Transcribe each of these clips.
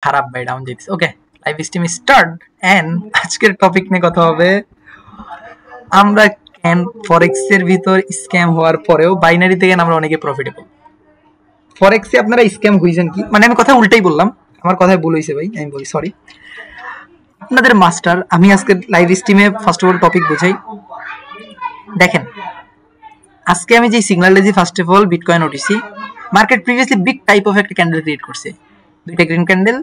খারাপ ভাই, ডাউন যেতেছে। ওকে, লাইভ স্ট্রিম স্টার্ট। এন্ড আজকের টপিক নিয়ে কথা হবে আমরা কেন ফরেক্স এর ভিতর স্ক্যাম হওয়ার পরেও বাইনারি থেকে আমরা অনেকে প্রফিটেবল। ফরেক্সে আপনারা স্ক্যাম হইছেন কি, মানে আমি কথা উল্টাই বললাম, আমার কথায় ভুল হইছে ভাই, আমি বলি সরি। আপনাদের মাস্টার, আমি আজকে লাইভ স্ট্রিমে ফার্স্ট অফ অল টপিক বুঝাই। দেখেন, আজকে আমি যে সিগন্যাল দিয়েছি, first of all bitcoin OTC market previously big type of একটা ক্যান্ডেল ক্রিয়েট করছে, দুইটা গ্রিন ক্যান্ডেল,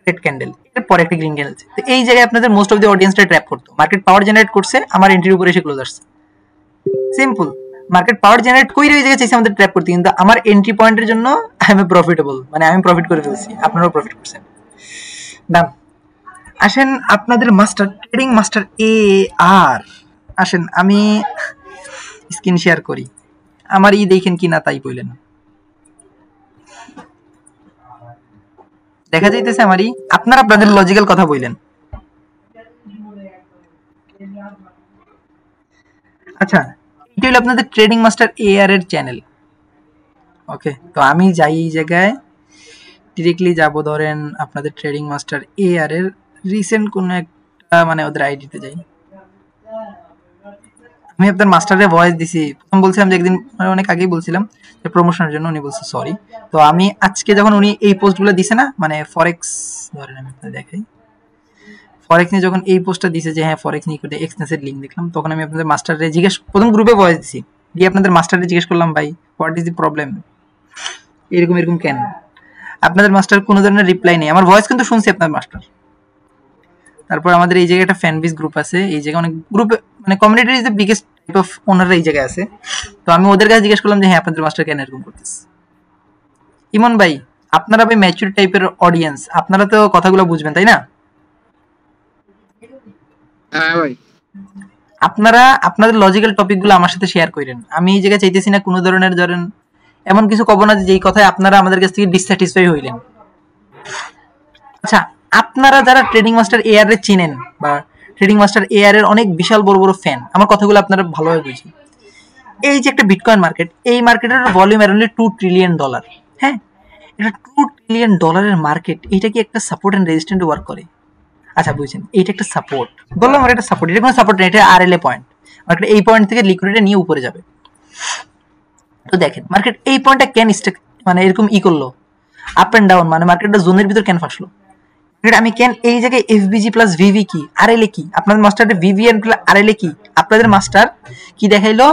রেড ক্যান্ডেল, এরপর একটা গ্রিন ক্যান্ডেল। তো এই জায়গায় আপনাদের মোস্ট অফ দি অডিয়েন্সটা ট্র্যাপ করতো, মার্কেট পাওয়ার জেনারেট করছে, আমার এন্ট্রির উপরে এসে ক্লোজ আসছে, সিম্পল। মার্কেট পাওয়ার জেনারেট কইরে ওই জায়গায় চাইছে আমাদের ট্র্যাপ করতে, কিন্তু আমার এন্ট্রি পয়েন্টের জন্য আই এম প্রফিটেবল, মানে আমি প্রফিট করে ফেলছি, আপনারাও প্রফিট করছেন। ডান। আসেন আপনাদের মাস্টার, ট্রেডিং মাস্টার এ আর, আসেন আমি স্ক্রিন শেয়ার করি, আমার ই দেখেন কি না তাই বললেন। দেখা যাইতেছে আমারই, আপনারা আপনাদের লজিক্যাল কথা বললেন। আচ্ছা, এটা হলো আপনাদের ট্রেডিং মাস্টার এ আর এর চ্যানেল। ওকে, তো আমি যাই এই জায়গায়, ডিরেক্টলি যাব, ধরেন আপনাদের ট্রেডিং মাস্টার এ আর এর রিসেন্ট কোন একটা, মানে ওদের আইডিতে যাই। আমি আপনার মাস্টারে ভয়েস দিছি, প্রথম বলছিলাম যে একদিন, মানে অনেক আগেই বলছিলাম যে প্রমোশনের জন্য, উনি বলছে সরি। তো আমি আজকে যখন উনি এই পোস্টগুলো দিছে না, মানে ফরেক্স, ধরেন আমি আপনাদের দেখাই, ফরেক্স নিয়ে যখন এই পোস্টটা দিছে যে হ্যাঁ ফরেক্স নিয়ে করে এক্সনেসের লিঙ্ক দেখলাম, তখন আমি আপনাদের মাস্টারে জিজ্ঞেস, প্রথম গ্রুপে ভয়েস দিছি, গিয়ে আপনাদের মাস্টারে জিজ্ঞেস করলাম, ভাই হোয়াট ইজ দি প্রবলেম, এরকম এরকম কেন? আপনাদের মাস্টার কোনো ধরনের রিপ্লাই নেই, আমার ভয়েস কিন্তু শুনছি আপনার মাস্টার। তারপর আমাদের এই জায়গায় একটা ফ্যান বেস গ্রুপ আছে, এই জায়গায় অনেক গ্রুপ, মানে কমিউনিটির is the biggest type of ওনাররা এই জায়গায় আছে। তো আমি ওদের কাছে জিজ্ঞেস করলাম যে হ্যাঁ আপনাদের মাস্টার কেন এরকম করতেছে। ইমন ভাই, আপনারা ভাই ম্যাচুর টাইপের অডিয়েন্স, আপনারা তো কথাগুলো বুঝবেন তাই না? হ্যাঁ ভাই, আপনারা আপনাদের লজিক্যাল টপিকগুলো আমার সাথে শেয়ার করেন। আমি এই জায়গায় চাইতেছি না কোনো ধরনের, ধরেন এমন কিছু কব না যেই কথায় আপনারা আমাদের কাছ থেকে ডিসস্যাটিসফাই হইলেন। আচ্ছা, আপনারা যারা ট্রেডিং মাস্টার এআর এর চিনেন, বা ট্রেডিং মাস্টার এআর এর অনেক বিশাল বড় বড় ফ্যান, আমার কথাগুলো আপনারা ভালোভাবে বুঝি। এই যে একটা বিটকয়েন মার্কেট, এই মার্কেটের ভলিউম অ্যারাউন্ডলি $2 ট্রিলিয়ন। হ্যাঁ, এটা $2 ট্রিলিয়ন মার্কেট, এটা কি একটা সাপোর্ট এন্ড রেজিস্ট্যান্ট ওয়ার্ক করে? আচ্ছা বুঝছেন, এইটা একটা সাপোর্ট, বললাম আমার একটা সাপোর্ট, এটা কোনো সাপোর্ট নেই, এটা আরএলএ পয়েন্ট। মার্কেট এই পয়েন্ট থেকে লিকুইডিটি নিয়ে উপরে যাবে। তো দেখেন মার্কেট এই পয়েন্টটা কেন স্টেক, মানে এরকম ই করলো, আপ এন্ড ডাউন, মানে মার্কেটটা জোনের ভিতর কেন ফাঁসলো, আমি কেন এই জায়গায় এফবিজি প্লাস ভিভি কি আরএলএ কি, আপনাদের মাস্টার ভিভি এন্ড আরএলএ কি, আপনাদের মাস্টার কি দেখাইলো,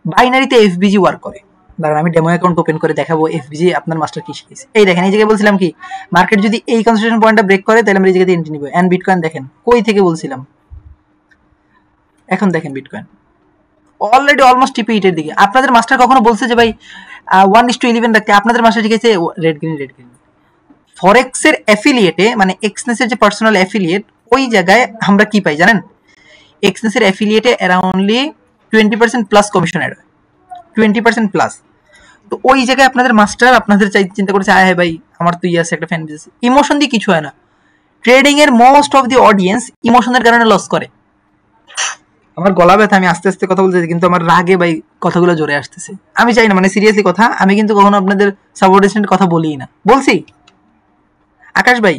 বাইনারিতে এফবিজি ওয়ার্ক করে। দাঁড়ান আমি ডেমো অ্যাকাউন্ট ওপেন করে দেখাবো এফবিজি আপনার মাস্টার কি শিখেছে। এই দেখেন, এই জায়গায় বলছিলাম কি, মার্কেট যদি এই কনসেশন পয়েন্টটা ব্রেক করে তাহলে আমরা এই জায়গাতে এন্ট্রি নিব। এন্ড বিটকয়েন দেখেন কই থেকে বলছিলাম, এখন দেখেন বিটকয়েন অলরেডি অলমোস্ট টিপি হিটের দিকে। আপনাদের মাস্টার কখনো বলছে যে ভাই 1:11 রাখতে, আপনাদের মাস্টার শিখেছে রেড গ্রিন রেড গ্রিন। ফরেক্সের অ্যাফিলিয়েটে, মানে এক্সনেসের যে পার্সোনাল অ্যাফিলিয়েট, ওই জায়গায় আমরা কি পাই জানেন, এক্সনেসের অ্যাফিলিয়েটে অ্যারাউন্ডলি 20% প্লাস কমিশন অ্যাড হয়, 20% প্লাস। তো ওই জায়গায় আপনাদের মাস্টার আপনাদের চাই চিন্তা করেছে, আয় ভাই আমার তো ইয়ে আছে একটা ফ্যান বেস, ইমোশন দিয়ে কিছু হয় না। ট্রেডিং এর মোস্ট অফ দি অডিয়েন্স ইমোশনের কারণে লস করে। আমার গলা ব্যথা, আমি আস্তে আস্তে কথা বলতেছি, কিন্তু আমার রাগে ভাই কথাগুলো জোরে আসতেছে। আমি চাই না, মানে সিরিয়াসলি কথা, আমি কিন্তু কখনো আপনাদের সাবঅর্ডিনেট কথা বলিই না, বলছি। আকাশ ভাই,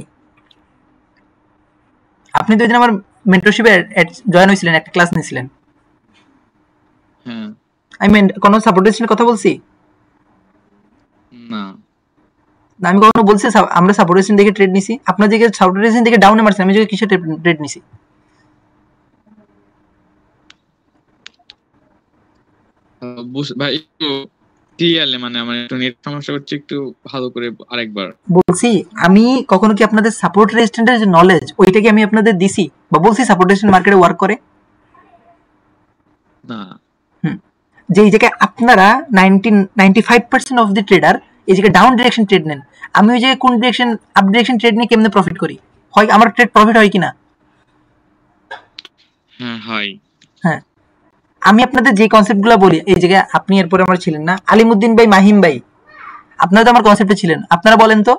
আপনি তো ওই দিন আমার মেন্টরশিপে জয়েন হয়েছিলেন, একটা ক্লাস নিয়েছিলেন, হ্যাঁ, আই মিন কোনো সাবঅর্ডিনেটের কথা বলছি না না? আমি কখনো বলছি আমরা সাবঅর্ডিনেট দেখে ট্রেড নিছি? আপনার দিকে সাবঅর্ডিনেট দেখে ডাউনে মারছেন, আমি কিসে ট্রেড নিছি? ভাই একটু ক্লিয়ারলি, মানে আমার একটু নেট সমস্যা হচ্ছে, একটু ভালো করে আরেকবার বলছি, আমি কখনো কি আপনাদের সাপোর্ট রেজিস্ট্যান্টের যে নলেজ, ওইটা কি আমি আপনাদের দিছি, বা বলছি সাপোর্ট রেজিস্ট্যান্ট মার্কেটে ওয়ার্ক করে? না। যে এই জায়গায় আপনারা 95% অফ দি ট্রেডার এই জায়গায় ডাউন ডিরেকশন ট্রেড নেন, আমি ওই জায়গায় কোন ডিরেকশন, আপ ডিরেকশন ট্রেড নিয়ে কেমনে প্রফিট করি, হয় আমার ট্রেড প্রফিট হয় কিনা? হ্যাঁ হয়। হ্যাঁ, আমি আপনাদের যে কনসেপ্টগুলো বলি, এই জায়গায় আপনি এরপরে আমার ছিলেন না, আলিমুদ্দিন ভাই, মাহিম ভাই, আপনারা তো আমার কনসেপ্টে ছিলেন, আপনারা বলেন তো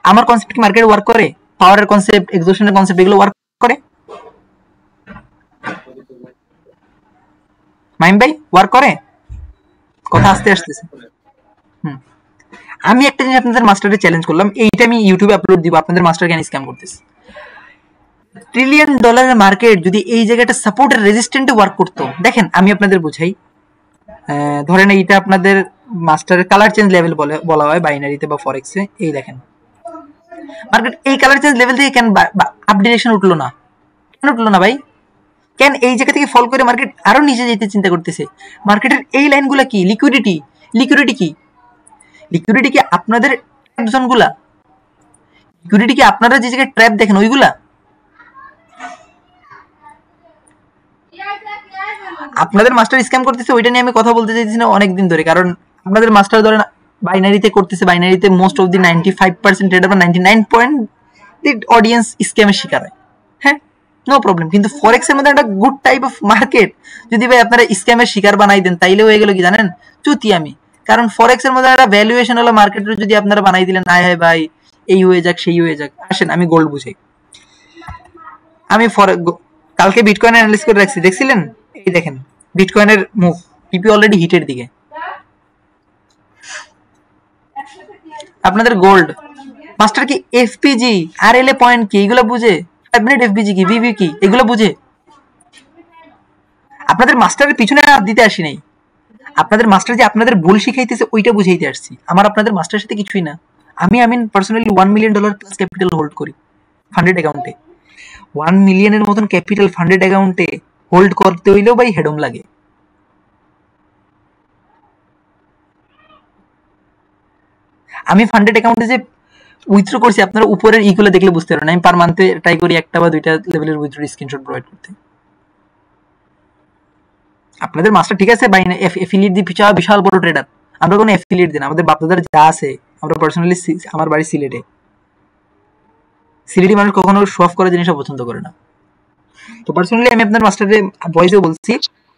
আমার কনসেপ্ট কি মার্কেটে ওয়ার্ক করে? পাওয়ারের কনসেপ্ট, এক্সোশনের কনসেপ্ট, এগুলো ওয়ার্ক করে? মাহিম ভাই ওয়ার্ক করে? কথা আসতে আসতেছে। আমি একটা জিনিস আপনাদের মাস্টারে চ্যালেঞ্জ করলাম, এইটা আমি ইউটিউবে আপলোড দিব, আপনাদের মাস্টার কেন স্ক্যাম করতেছে। ট্রিলিয়ন ডলারের মার্কেট যদি এই জায়গাটা সাপোর্টের রেজিস্ট্যান্টে ওয়ার্ক করতো, দেখেন আমি আপনাদের বুঝাই, ধরেন এইটা আপনাদের মাস্টারের কালার চেঞ্জ লেভেল বলা হয় বাইনারিতে বা ফরেক্সে। এই দেখেন মার্কেট এই কালার চেঞ্জ লেভেল থেকে কেন আপ ডিরেকশন উঠলো না, কেন উঠলো না ভাই? কেন এই জায়গা থেকে ফল করে মার্কেট আরো নিচে যেতে চিন্তা করতেছে? মার্কেটের এই লাইনগুলা কি? লিকুইডিটি কি? লিকুইডিটি কি আপনাদের জোনগুলা? লিকুইডিটি কি আপনারা যে জায়গায় ট্র্যাপ দেখেন ওইগুলা? আপনাদের মাস্টার স্ক্যাম করতেছে ওইটা নিয়ে আমি কথা বলতে চাইছি না অনেকদিন ধরে, কারণ আপনাদের মাস্টার ধরেন বাইনারিতে করতেছে, বাইনারিতে মোস্ট অফ দি 95% ট্রেডার বা 99% অডিয়েন্স স্ক্যামের শিকার হয়। হ্যাঁ, নো প্রবলেম, কিন্তু ফরেক্স এর মধ্যে একটা গুড টাইপ অফ মার্কেট যদি ভাই আপনারা স্ক্যামের শিকার বানাই দেন, তাইলে হয়ে গেল কি জানেন, চুতি আমি। কারণ ফরেক্স এর মধ্যে একটা ভ্যালুয়েশন হলো মার্কেট যদি আপনারা বানাই দিলেন, না হয় ভাই এই হয়ে যাক সেই হয়ে যাক। আসেন আমি গোল্ড বুঝাই। আমি কালকে বিটকয়েন অ্যানালিসিস করে রাখছি, দেখছিলেন? এই দেখেন বিটকয়েনের মুভ, পিপি অলরেডি হিটের দিকে। আপনাদের গোল্ড মাস্টার কি এফপিজি আর এল এ পয়েন্ট কি এগুলো বুঝে? 5 মিনিট এফপিজি কি, ভিভি কি, এগুলো বুঝে? আপনাদের মাস্টারের পিছনে হাত দিতে আসি নাই, আপনাদের মাস্টার যে আপনাদের ভুল শিখাইতেছে ওইটা বুঝাইতে আসছি। আমার আপনাদের মাস্টারের সাথে কিছুই না। আমি personally $1 million plus capital hold করি ফান্ডেড অ্যাকাউন্টে। 1 মিলিয়নের মতন ক্যাপিটাল ফান্ডেড অ্যাকাউন্টে হোল্ড করতে হইলেও ভাই হেডম লাগে। আমি ফান্ডেড অ্যাকাউন্টে যে উইথড্র করছি, আপনারা উপরের ইগুলো দেখলে বুঝতে পারবেন। আমি পার মান্থে ট্রাই করি একটা বা দুইটা লেভেলের উইথড্র স্ক্রিনশট প্রোভাইড করতে। আপনাদের মাস্টার ঠিক আছে ভাই, এফিলিয়েট দিয়ে বিশাল বড় ট্রেডার, আমরা কোনো এফিলিয়েট দিই না। আমাদের বাপদাদার যা আছে, আমরা পার্সোনালি, আমার বাড়ি সিলেটে, সিলেটি মানুষ কখনো শো অফ করার জিনিসটা পছন্দ করে না। তো পার্সোনালি আমি আপনার মাস্টারে ভয়েসে বলছি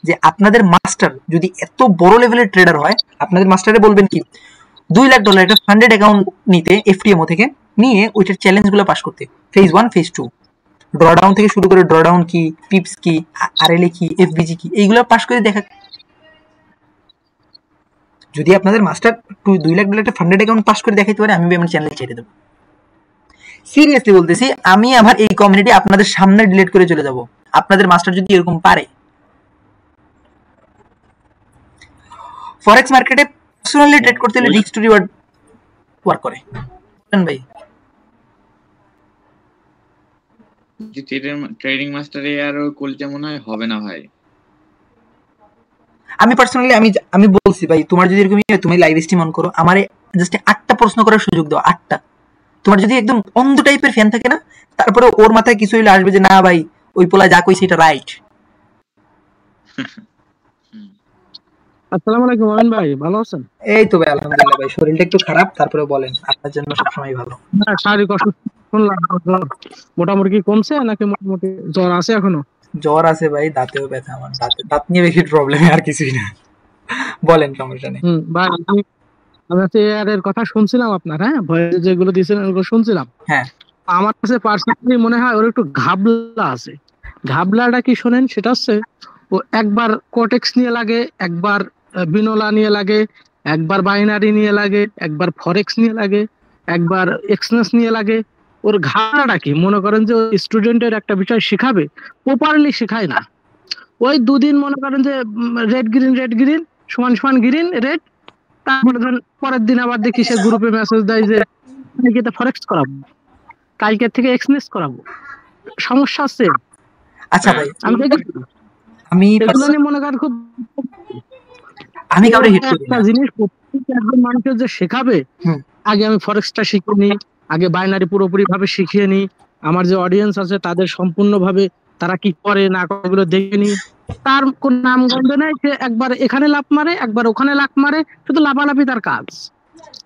যে আপনাদের মাস্টার যদি এত বড় লেভেলের ট্রেডার হয়, আপনাদের মাস্টারে বলবেন কি $2 লাখ একটা ফান্ডেড অ্যাকাউন্ট নিতে এফটিএমও থেকে নিয়ে ওইটার চ্যালেঞ্জগুলো পাস করতে, ফেজ 1 ফেজ 2 ড্রডাউন থেকে শুরু করে ড্রডাউন কি, পিপস কি, আরএলএ কি, এফবিজি কি, এইগুলো পাস করে দেখা। যদি আপনাদের মাস্টার $2 লাখ একটা ফান্ডেড অ্যাকাউন্ট পাস করে দেখাইতে পারে, আমি আমার চ্যানেল ছেড়ে দেবো। সিরিয়াসলি বলতেছি, আমি আমার এই কমিউনিটি আপনাদের সামনে ডিলিট করে চলে যাব আপনাদের মাস্টার যদি এরকম পারে। ফরেক্স মার্কেটে পার্সোনালি ট্রেড করতে হলে রিস্ক টু রিওয়ার্ড ওয়ার্ক করে ভাই। ট্রেডিং মাস্টারে আর কোলটা মনে হয় হবে না ভাই। আমি পার্সোনালি আমি বলছি ভাই, তোমার যদি এরকম তুমি লাইভ স্ট্রিম অন করো, আমারে জাস্ট 8টা প্রশ্ন করার সুযোগ দাও, 8টা। তোমার যদি একদম অন্ধ টাইপের ফ্যান থাকে না, তারপরে ওর মাথায় কিছু হইলে আসবে যে না ভাই ওই পোলা যা কইছে এটা রাইট। আসসালামু আলাইকুম আমিন ভাই, ভালো আছেন? এই তো ভাই আলহামদুলিল্লাহ ভাই, শরীরটা একটু খারাপ, তারপরে বলেন, আপনার জন্য সবসময় ভালো। না শারীরিক অসুস্থ শুনলাম, মোটামুটি কি কমছে নাকি মোটামুটি জ্বর আছে এখনো? জ্বর আছে ভাই, দাঁতেও ব্যথা, আমার দাঁত নিয়ে বেশি প্রবলেম, আর কিছুই না। বলেন, সমস্যা নেই। ভাই আমি হচ্ছে এর কথা শুনছিলাম আপনার, হ্যাঁ ভয়েস যেগুলো দিয়েছিলেন ওগুলো শুনছিলাম। হ্যাঁ, আমার কাছে পার্সোনালি মনে হয় ওর একটু ঘাবলা আছে। ঘাবলাটা কি শোনেন, সেটা হচ্ছে ও একবার কোটেক্স নিয়ে লাগে, একবার বিনোলা নিয়ে লাগে, একবার বাইনারি নিয়ে লাগে, একবার ফরেক্স নিয়ে লাগে, একবার এক্সনেস নিয়ে লাগে। ওর ঘাবলাটা কি, মনে করেন যে স্টুডেন্টের একটা বিষয় শিখাবে, প্রপারলি শেখায় না। ওই দুদিন মনে করেন যে রেড গ্রিন সমান সমান গ্রিন রেড, তারপরে ধরেন পরের দিন আবার দেখি সে গ্রুপে মেসেজ দেয় যে কালকে ফরেক্স করাবো, কালকে থেকে এক্সনেস করাবো। সমস্যা আছে। আচ্ছা ভাই, আমি এগুলো নিয়ে মনে করেন খুব, আমি কাউরে হিট করি একটা না। জিনিস একজন মানুষের যে শেখাবে, আগে আমি ফরেক্সটা শিখে নিই, আগে বাইনারি পুরোপুরি ভাবে শিখিয়ে নিই, আমার যে অডিয়েন্স আছে তাদের সম্পূর্ণভাবে তারা কি করে না করে এগুলো দেখে নিই। তার কোন নাম গন্ধ নেই, সে একবার এখানে লাফ মারে, একবার ওখানে লাফ মারে, শুধু লাফালাফি তার কাজ।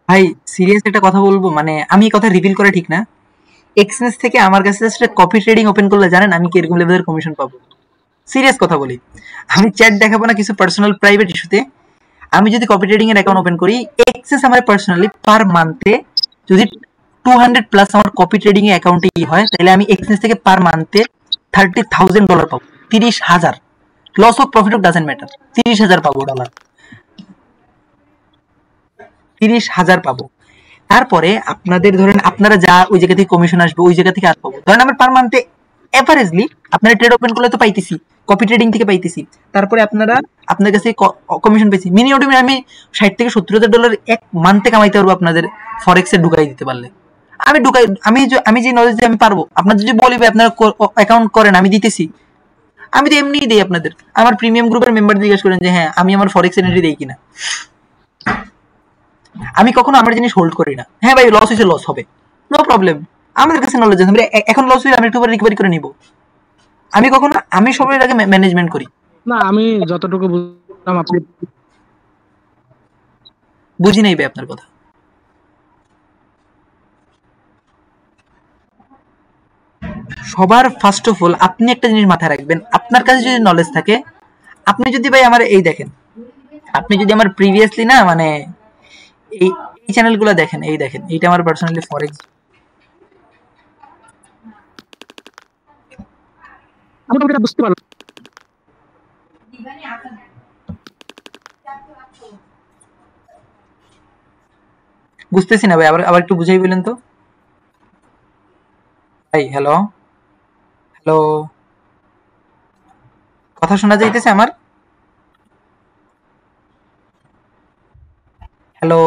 ভাই সিরিয়াস একটা কথা বলবো, মানে আমি এই কথা রিভিল করা ঠিক না। এক্সনেস থেকে আমার কাছে জাস্ট কপি ট্রেডিং ওপেন করলে জানেন আমি কিরকম লেভেলের কমিশন পাবো? সিরিয়াস কথা বলি, আমি চ্যাট দেখাবো না কিছু পার্সোনাল প্রাইভেট ইস্যুতে। আমি যদি কপি ট্রেডিং এর অ্যাকাউন্ট ওপেন করি, এক্সেস আমার পার্সোনালি পার মান্থে যদি 200 প্লাস আমার কপি ট্রেডিং এর অ্যাকাউন্টে হয়, তাহলে আমি এক্সেস থেকে পার মান্থে $30,000 পাবো। 30,000 loss of profit of doesn't matter, 30,000 পাবো ডলার, 30,000 পাবো। তারপরে আপনাদের ধরেন আপনারা যা ওই জায়গা থেকে কমিশন আসবে ওই জায়গা থেকে আর পাবো, ধরেন আমার পার মান্থে এভারেজলি আপনারা ট্রেড ওপেন করলে তো পাইতেছি, কপি ট্রেডিং থেকে পাইতেছি, তারপরে আপনারা আপনার কাছে কমিশন পাইছি, মিনিমাম আমি 60 থেকে 70,000 ডলার এক মান্থে কামাইতে পারবো আপনাদের ফরেক্সে ঢুকাই দিতে পারলে। আমি যে নলেজ দিয়ে আমি পারবো, আপনার যদি বলিবে আপনারা অ্যাকাউন্ট করেন আমি দিতেছি, আমি তো এমনিই দিই আপনাদের। আমার প্রিমিয়াম গ্রুপের মেম্বার জিজ্ঞেস করেন যে হ্যাঁ আমি আমার ফরেক্স এন্ট্রি দেই কিনা, আমি কখনো আমার জিনিস হোল্ড করি না। হ্যাঁ ভাই লস হয়েছে, লস হবে, নো প্রবলেম, আমাদের কাছে নলেজ আছে, এখন লস হয়ে আমি একটু পরে রিকভারি করে নিব। আমি সবার আগে ম্যানেজমেন্ট করি। না আমি যতটুকু বুঝলাম আপনি বুঝি নাই ভাই আপনার কথা। সবার ফার্স্ট অফ অল আপনি একটা জিনিস মাথায় রাখবেন, আপনার কাছে যদি নলেজ থাকে, আপনি যদি ভাই আমার এই দেখেন, আপনি যদি আমার প্রিভিয়াসলি না মানে এই চ্যানেলগুলো দেখেন, এই দেখেন এইটা আমার পার্সোনালি ফরেক্স, মোটামুটি বুঝতে পারলাম। বুঝতেছি না ভাই, আবার একটু বুঝাই বলেন তো ভাই। হ্যালো হ্যালো, কথা শোনা যাইতেছে আমার? হ্যালো,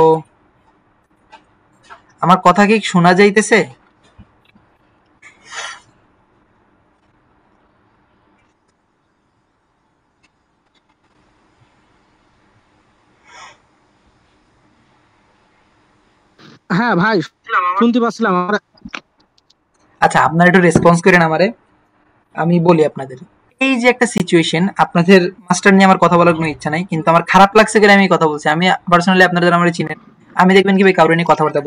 আমার কথা কি শোনা যাইতেছে? হ্যাঁ ভাই শুনতে পাচ্ছিলাম। আচ্ছা আপনারা একটু রেসপন্স করেন আমারে, আমি বলি আপনাদের। এই যে একটা সিচুয়েশন, আপনাদের মাস্টার নিয়ে আমার কথা বলার কোনো ইচ্ছা নাই, কিন্তু আমার খারাপ লাগছে করে আমি কথা বলছি। আমি পার্সোনালি আপনারা যারা আমার চিনেন, আমি দেখবেন কি ভাই কাউরে নিয়ে কথাবার্তা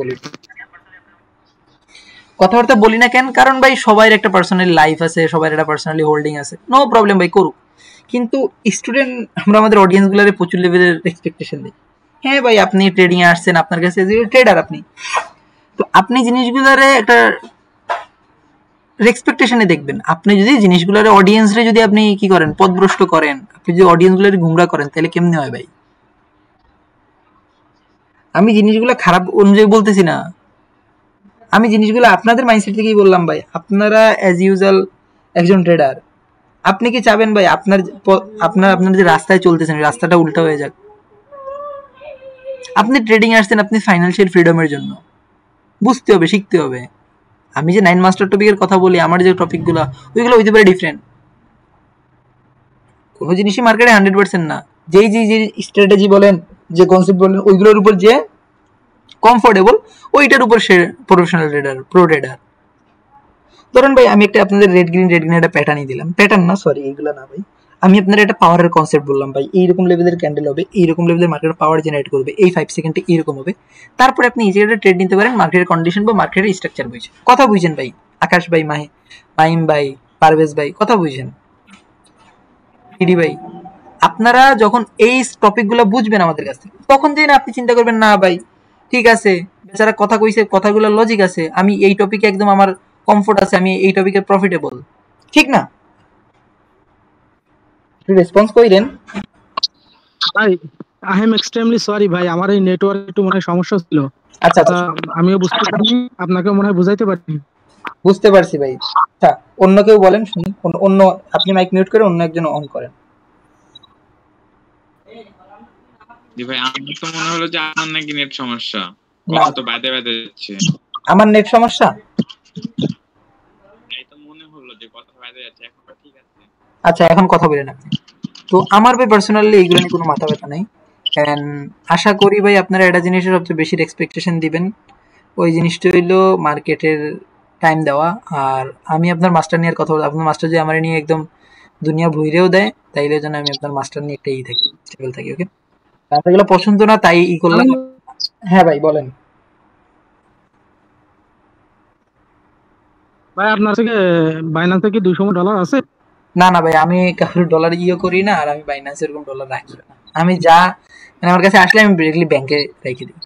বলি না কেন, কারণ ভাই সবাই একটা পার্সোনালি লাইফ আছে, সবার একটা পার্সোনালি হোল্ডিং আছে, নো প্রবলেম ভাই করুক। কিন্তু স্টুডেন্ট আমরা আমাদের অডিয়েন্স গুলারে প্রচুর লেভেলের এক্সপেকটেশন দিই। হ্যাঁ ভাই আপনি ট্রেডিং এ আসছেন, আপনার কাছে ট্রেডার আপনি, তো আপনি জিনিসগুলারে একটা এক্সপেকটেশনে দেখবেন। আপনি যদি জিনিসগুলোর অডিয়েন্সরে যদি আপনি কি করেন, পথভ্রষ্ট করেন, আপনি যদি অডিয়েন্সগুলোর গুমরা করেন, তাহলে কেমনে হয় ভাই? আমি জিনিসগুলো খারাপ অনুযায়ী বলতেছি না, আমি জিনিসগুলো আপনাদের মাইন্ডসেট থেকেই বললাম ভাই। আপনারা অ্যাজ ইউজুয়াল একজন ট্রেডার, আপনি কি চাবেন ভাই আপনার যে রাস্তায় চলতেছেন রাস্তাটা উল্টা হয়ে যাক? আপনি ট্রেডিং আসছেন আপনি ফাইন্যান্সিয়াল ফ্রিডমের জন্য, বুঝতে হবে, শিখতে হবে। আমি যে 9 মাস্টার টপিকের কথা বলি, আমার যে টপিকগুলো ওইগুলো হইতে পারে ডিফারেন্ট, কোনো জিনিসই মার্কেটে 100% না। যেই যে স্ট্র্যাটেজি বলেন, যে কনসেপ্ট বলেন, ওইগুলোর উপর যে কমফোর্টেবল ওইটার উপর সে প্রফেশনাল ট্রেডার, প্রো ট্রেডার। ধরেন ভাই আমি একটা আপনাদের রেড গ্রিন একটা প্যাটার্নই দিলাম, প্যাটার্ন না সরি এইগুলো না ভাই, আমি আপনার একটা পাওয়ারের কনসেপ্ট বললাম ভাই, এইরকম লেভেলের ক্যান্ডেল হবে, এইরকম লেভেলের মার্কেটের পাওয়ার জেনারেট করবে, এই 5 সেকেন্ডে এইরকম হবে। তারপরে আপনি ইজি একটা ট্রেড নিতে পারেন মার্কেটের কন্ডিশন বা মার্কেটের স্ট্রাকচার বুঝে। কথা বুঝছেন ভাই? আকাশ ভাই, মাহিম ভাই, পারভেজ ভাই, কথা বুঝছেন? ইডি ভাই, আপনারা যখন এই টপিকগুলো বুঝবেন আমাদের কাছ থেকে, তখন দিন আপনি চিন্তা করবেন না ভাই ঠিক আছে বেচারা কথা কইছে, কথাগুলো লজিক আছে, আমি এই টপিকে একদম আমার কমফোর্ট আছে, আমি এই টপিকে প্রফিটেবল, ঠিক না? রেসপন্স কইরেন ভাই আই এম এক্সট্রিমলি সরি ভাই, আমার এই নেটওয়ার্ক একটু মনে হয় সমস্যা ছিল। আচ্ছা আমিও বুঝতে পারিনি, আপনাকে মনে হয় বুঝাইতে পারিনি। বুঝতে পারছি ভাই। আচ্ছা অন্য কেউ বলেন শুনি, অন্য আপনি মাইক মিউট করে অন্য একজন অন করেন। জি ভাই আমার তো মনে হলো যে আমার নাকি নেট সমস্যা, কথা তো বাদে যাচ্ছে। আমার নেট সমস্যা? এই তো মনে হলো যে কথা বাদে যাচ্ছে, এখন ঠিক আছে। আচ্ছা এখন কথা বলেন আপনি। তো আমার ভাই পার্সোনালি এইগুলো নিয়ে কোনো মাথা ব্যথা নাই, কারণ আশা করি ভাই আপনারা একটা জিনিসের সবচেয়ে বেশি এক্সপেকটেশন দিবেন, ওই জিনিসটা হইলো মার্কেটের টাইম দেওয়া। আর আমি আপনার মাস্টার নিয়ে কথা বলবো, আপনার মাস্টার যদি আমার নিয়ে একদম দুনিয়া ভুইরেও দেয়, তাইলে যেন আমি আপনার মাস্টার নিয়ে একটা থাকি, স্টেবল থাকি। ওকে, আপনার এগুলো পছন্দ না তাই করলাম। হ্যাঁ ভাই বলেন। ভাই আপনার থেকে বাইন্যান্সে কি $200 আছে? না না ভাই আমি কারোর ডলার করি না, আর আমি বাইন্যান্সে এরকম ডলার রাখি না। আমি যা মানে আমার কাছে আসলে আমি ডিরেক্টলি ব্যাংকে রেখে দিই।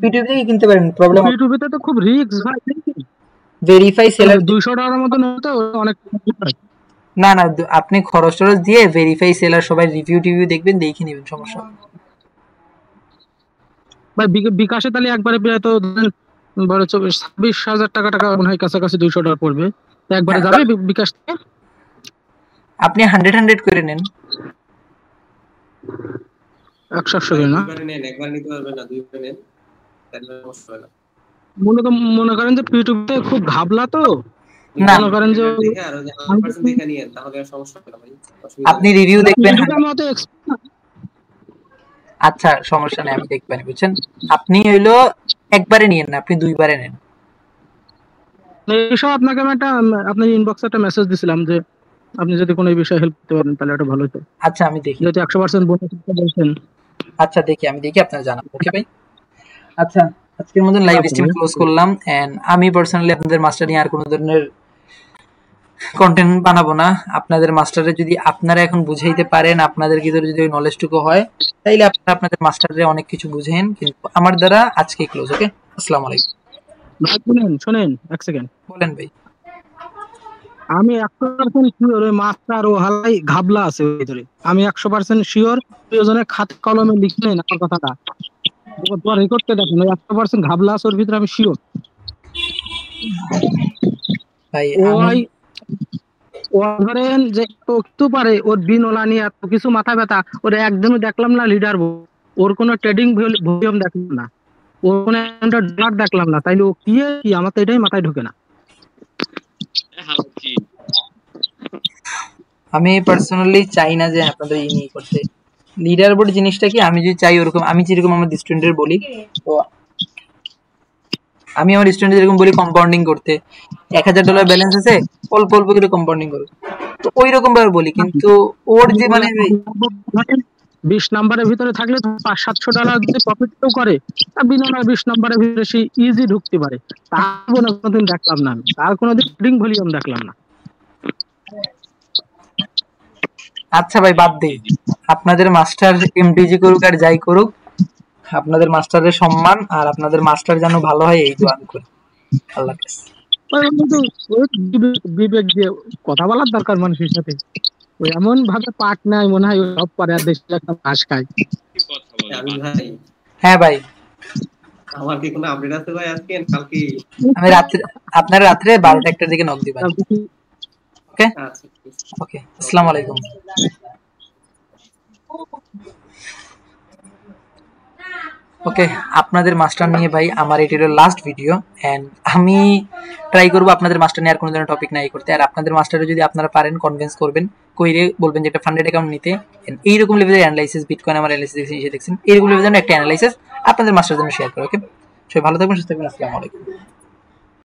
পিটুপি থেকে কিনতে পারেন, প্রবলেম। পিটুপিতে তো খুব রিস্ক ভাই, ভেরিফাই সেলার $200 মতো নতো অনেক। না না আপনি খরচ টরচ দিয়ে ভেরিফাই সেলার সবাই রিভিউ দেখবেন, দেখে নেবেন, সমস্যা। ভাই বিকাশে তাহলে একবারে প্রায় তো ধরেন বড় 26,000 টাকা মনে হয় কাছাকাছি $200 পড়বে, তো একবারে যাবে বিকাশ থেকে। আপনি 100 করে নেন, 100 করে না, দুইবারে নেন, একবার নিতে পারবেন না, দুইবারে নেন, তাহলে সমস্যা হয় না। মনে করেন যে পিটুপিতে খুব ঘাবলা তো, না মনে করেন যে দেখে আর যে 100% দেখে নিয়েন, তাহলে আর সমস্যা হবে না ভাই, অসুবিধা আপনি নেই। রিভিউ দেখবেন। পিটুপির মতো আচ্ছা সমস্যা নেই, আমি দেখবেন, বুঝছেন? আপনি হইলো একবারে নিয়েন না, আপনি দুইবারে নেন। এইসব আপনাকে আমি আপনার ইনবক্সে একটা মেসেজ দিছিলাম যে আপনি যদি কোনো এই বিষয়ে হেল্প করতে পারেন তাহলে এটা ভালো হতো, আচ্ছা আমি দেখি, যেহেতু 100% বোনাস বলছেন। আচ্ছা দেখি, আমি দেখি আপনার জানাবো। ওকে ভাই, আচ্ছা আজকের মতন লাইভ স্ট্রিম ক্লোজ করলাম। এন্ড আমি পার্সোনালি আপনাদের মাস্টার নিয়ে আর কোনো ধরনের কন্টেন্ট বানাবো না। আপনাদের মাস্টারে যদি আপনারা এখন বুঝাইতে পারেন, আপনাদের ভিতরে যদি ওই নলেজটুকু হয়, তাইলে আপনারা আপনাদের মাস্টারে অনেক কিছু বুঝেন, কিন্তু আমার দ্বারা আজকে ক্লোজ। ওকে, আসসালামু আলাইকুম। শোনেন এক সেকেন্ড, বলেন ভাই। আমি 100% শিওর ওই মাস্টার ও হালাই ঘাবলা আছে ওই ভিতরে, আমি 100% শিওর। প্রয়োজনে খাতা কলমে লিখে নেন আমার কথাটা, তোমার রেকর্ডটা দেখেন, ওই 100% ঘাবলা আছে ওর ভিতরে, আমি শিওর। ভাই ওই ও ধরেন যে তো কিছু পারে, ওর বিনলা নিয়ে এত কিছু মাথা ব্যথা, ওর একদমই দেখলাম না লিডার, ওর কোনো ট্রেডিং ভলিউম দেখলাম না, ওর কোনো ডলার দেখলাম না, তাইলে ও কি আমার তো এটাই মাথায় ঢোকে না। আমি পার্সোনালি চাই না যে আপনাদের নিয়ে করতে লিডার বোর্ড জিনিসটা কি, আমি যদি চাই ওরকম, আমি যেরকম আমার স্টুডেন্টের বলি, তো আমি আমার স্টুডেন্ট যেরকম বলি কম্পাউন্ডিং করতে, $1,000 ব্যালেন্স আছে, অল্প অল্প করে কম্পাউন্ডিং করো, তো ওই রকম ভাবে বলি। কিন্তু ওর যে মানে 20 নাম্বারের ভিতরে থাকলে $500-700 যদি প্রফিট করে, তা বিনা 20 নাম্বারের ভিতরে সে ইজি ঢুকতে পারে, তার কোনোদিন দেখলাম না, আমি তার কোনোদিন ট্রেডিং ভলিউম দেখলাম না। আচ্ছা ভাই বাদ দেই, আপনাদের মাস্টার এমডিজি করুক আর যাই করুক, আপনাদের মাস্টারের সম্মান আর আপনাদের মাস্টার যেন ভালো হয় এই দোয়া করি। আল্লাহ হাফেজ। বিবেক দিয়ে কথা বলার দরকার মানুষের সাথে, ওই এমন ভাবে পাঠ নাই মনে হয় সব পারে, আর দেশে একটা ঘাস খায়। আমি ভাই, হ্যাঁ ভাই, আমার কি কোনো আপডেট আছে ভাই আজকে কালকে? আমি রাত্রে, আপনার রাত্রে 12টা-1টার দিকে নক দিবেন। ওকে আচ্ছা ওকে, আসসালামু আলাইকুম। ওকে, আপনাদের মাস্টার নিয়ে ভাই আমার এটি হলো লাস্ট ভিডিও, এন্ড আমি ট্রাই করবো আপনাদের মাস্টার নিয়ে আর কোনো ধরনের টপিক নাই করতে। আর আপনাদের মাস্টারে যদি আপনারা পারেন কনভিন্স করবেন, কইরে বলবেন যে একটা ফান্ডেড অ্যাকাউন্ট নিতে, এইরকম লেভেলের অ্যানালাইসিস, বিটকয়েন আমার অ্যানালাইসিস দেখছেন, এরকম লেভেলের একটা অ্যানালাইসিস আপনাদের মাস্টার জন্য শেয়ার করো। ওকে, সবাই ভালো থাকবেন, সুস্থ থাকবেন, আসসালামু আলাইকুম।